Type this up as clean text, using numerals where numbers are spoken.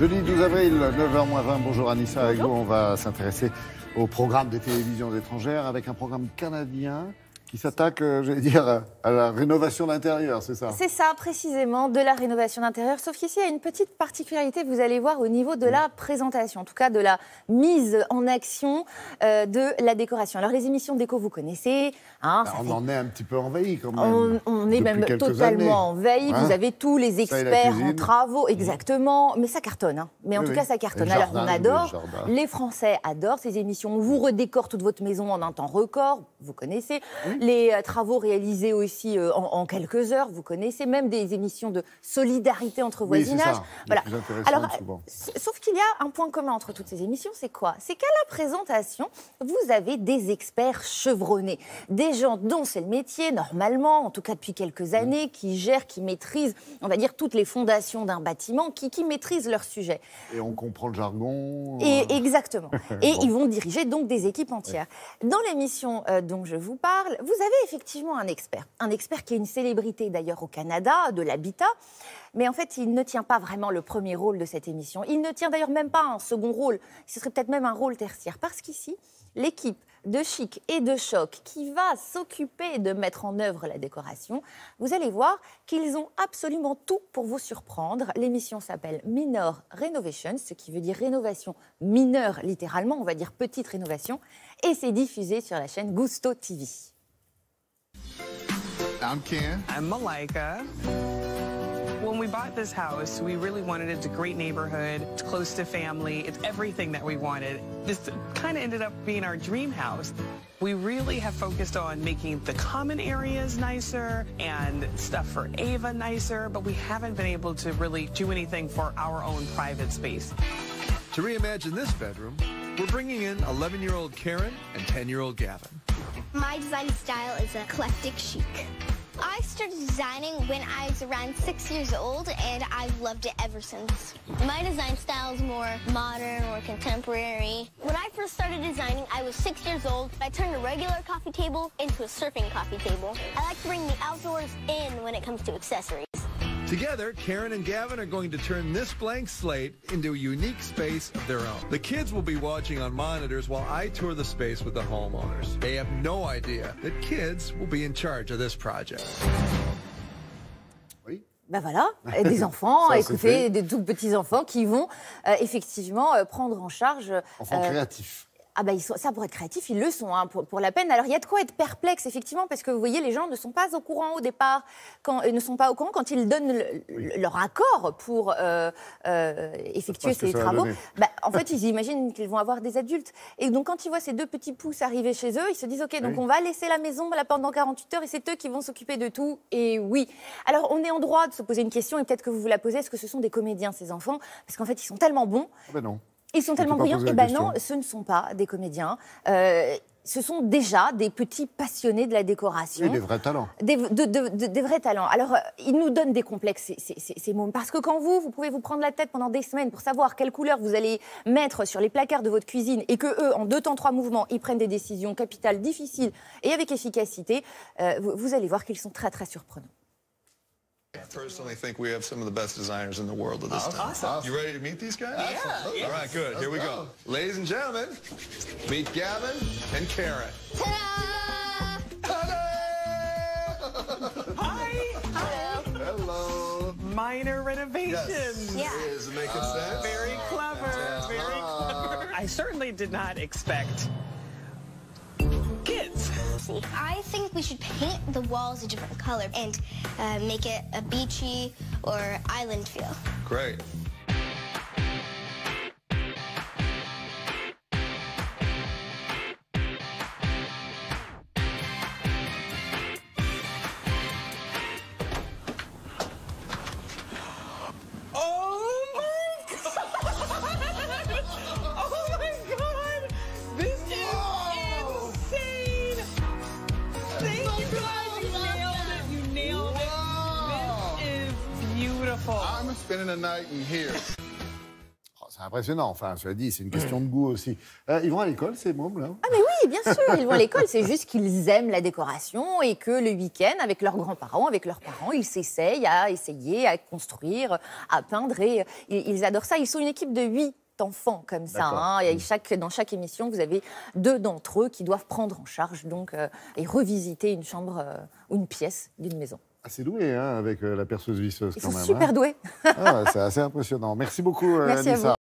Jeudi 12 avril, 9h-20, bonjour Anissa, avec vous on va s'intéresser au programme des télévisions étrangères avec un programme canadien qui s'attaque, j'allais dire, à la rénovation d'intérieur, c'est ça? C'est ça, précisément, de la rénovation d'intérieur. Sauf qu'ici, il y a une petite particularité, vous allez voir, au niveau de la présentation, en tout cas de la mise en action de la décoration. Alors, les émissions déco, vous connaissez. Hein, on en est un petit peu envahi quand même. On est même totalement envahi. Vous avez tous les experts en travaux, exactement. Mais ça cartonne. Hein. Mais en tout cas, ça cartonne. Alors, on adore. Les Français adorent ces émissions. On vous redécore toute votre maison en un temps record. Vous connaissez. Les travaux réalisés aussi en quelques heures, vous connaissez, même des émissions de solidarité entre voisinages. Voilà. Alors, sauf qu'il y a un point commun entre toutes ces émissions, c'est quoi? C'est qu'à la présentation, vous avez des experts chevronnés, des gens dont c'est le métier, normalement, en tout cas depuis quelques années, qui gèrent, qui maîtrisent, on va dire, toutes les fondations d'un bâtiment, qui maîtrisent leur sujet. Et on comprend le jargon. Exactement. Et ils vont diriger donc des équipes entières. Dans l'émission dont je vous parle, vous avez effectivement un expert qui est une célébrité d'ailleurs au Canada, de l'habitat, mais en fait il ne tient pas vraiment le premier rôle de cette émission, il ne tient d'ailleurs même pas un second rôle, ce serait peut-être même un rôle tertiaire, parce qu'ici, l'équipe de Chic et de Choc qui va s'occuper de mettre en œuvre la décoration, vous allez voir qu'ils ont absolument tout pour vous surprendre. L'émission s'appelle Minor Renovation, ce qui veut dire rénovation mineure littéralement, on va dire petite rénovation, et c'est diffusé sur la chaîne Gusto TV. I'm Ken. I'm Malika. When we bought this house, we really wanted it. It's a great neighborhood. It's close to family. It's everything that we wanted. This kind of ended up being our dream house. We really have focused on making the common areas nicer and stuff for Ava nicer, but we haven't been able to really do anything for our own private space. To reimagine this bedroom, we're bringing in 11-year-old Karen and 10-year-old Gavin. My design style is eclectic chic. I started designing when I was around 6 years old, and I've loved it ever since. My design style is more modern, more contemporary. When I first started designing, I was 6 years old. I turned a regular coffee table into a surfing coffee table. I like to bring the outdoors in when it comes to accessories. Together, Karen and Gavin are going to turn this blank slate into a unique space of their own. The kids will be watching on monitors while I tour the space with the homeowners. They have no idea that kids will be in charge of this project. Oui. Ben voilà, et des enfants, écoutez, des tout petits enfants qui vont effectivement prendre en charge... Enfants créatifs. Ah ben ça, pour être créatifs, ils le sont, hein, pour la peine. Alors, il y a de quoi être perplexe, effectivement, parce que vous voyez, les gens ne sont pas au courant au départ, ne sont pas au courant quand ils donnent leur accord pour effectuer ces travaux. Ben, en fait, ils imaginent qu'ils vont avoir des adultes. Et donc, quand ils voient ces deux petits pousses arriver chez eux, ils se disent, OK, donc on va laisser la maison là, pendant 48 heures et c'est eux qui vont s'occuper de tout. Et oui. Alors, on est en droit de se poser une question, et peut-être que vous vous la posez, est-ce que ce sont des comédiens, ces enfants? Parce qu'en fait, ils sont tellement bons. Ben non. Ils sont tellement brillants. Eh ben non, ce ne sont pas des comédiens. Ce sont déjà des petits passionnés de la décoration. Oui, des vrais talents. Des vrais talents. Alors, ils nous donnent des complexes, ces mômes. Parce que quand vous pouvez vous prendre la tête pendant des semaines pour savoir quelle couleur vous allez mettre sur les placards de votre cuisine et que eux, en 2 temps 3 mouvements, ils prennent des décisions capitales, difficiles et avec efficacité, vous allez voir qu'ils sont très, très surprenants. I personally think we have some of the best designers in the world at this time. Awesome. You ready to meet these guys? Yeah. All right, good. Here we go. Ladies and gentlemen, meet Gavin and Karen. Ta-da! Hi. Hello. Minor renovations. Yeah. Is it making sense? Very clever. Very clever. I certainly did not expect kids. I think we should paint the walls a different color and make it a beachy or island feel. Great. I'm spending the night in here. c'est impressionnant. Enfin, je l'ai dit, c'est une question de goût aussi. Ils vont à l'école, ces mômes-là? Ah mais oui, bien sûr, ils vont à l'école. C'est juste qu'ils aiment la décoration et que le week-end, avec leurs grands-parents, avec leurs parents, ils s'essayent à construire, à peindre. Et ils adorent ça. Ils sont une équipe de 8 enfants comme ça. Hein. Et dans chaque émission, vous avez 2 d'entre eux qui doivent prendre en charge et revisiter une chambre ou une pièce d'une maison. Assez doué, hein, avec la perceuse visseuse quand même. Ils sont super doués. C'est assez impressionnant. Merci beaucoup, Merci Nissa.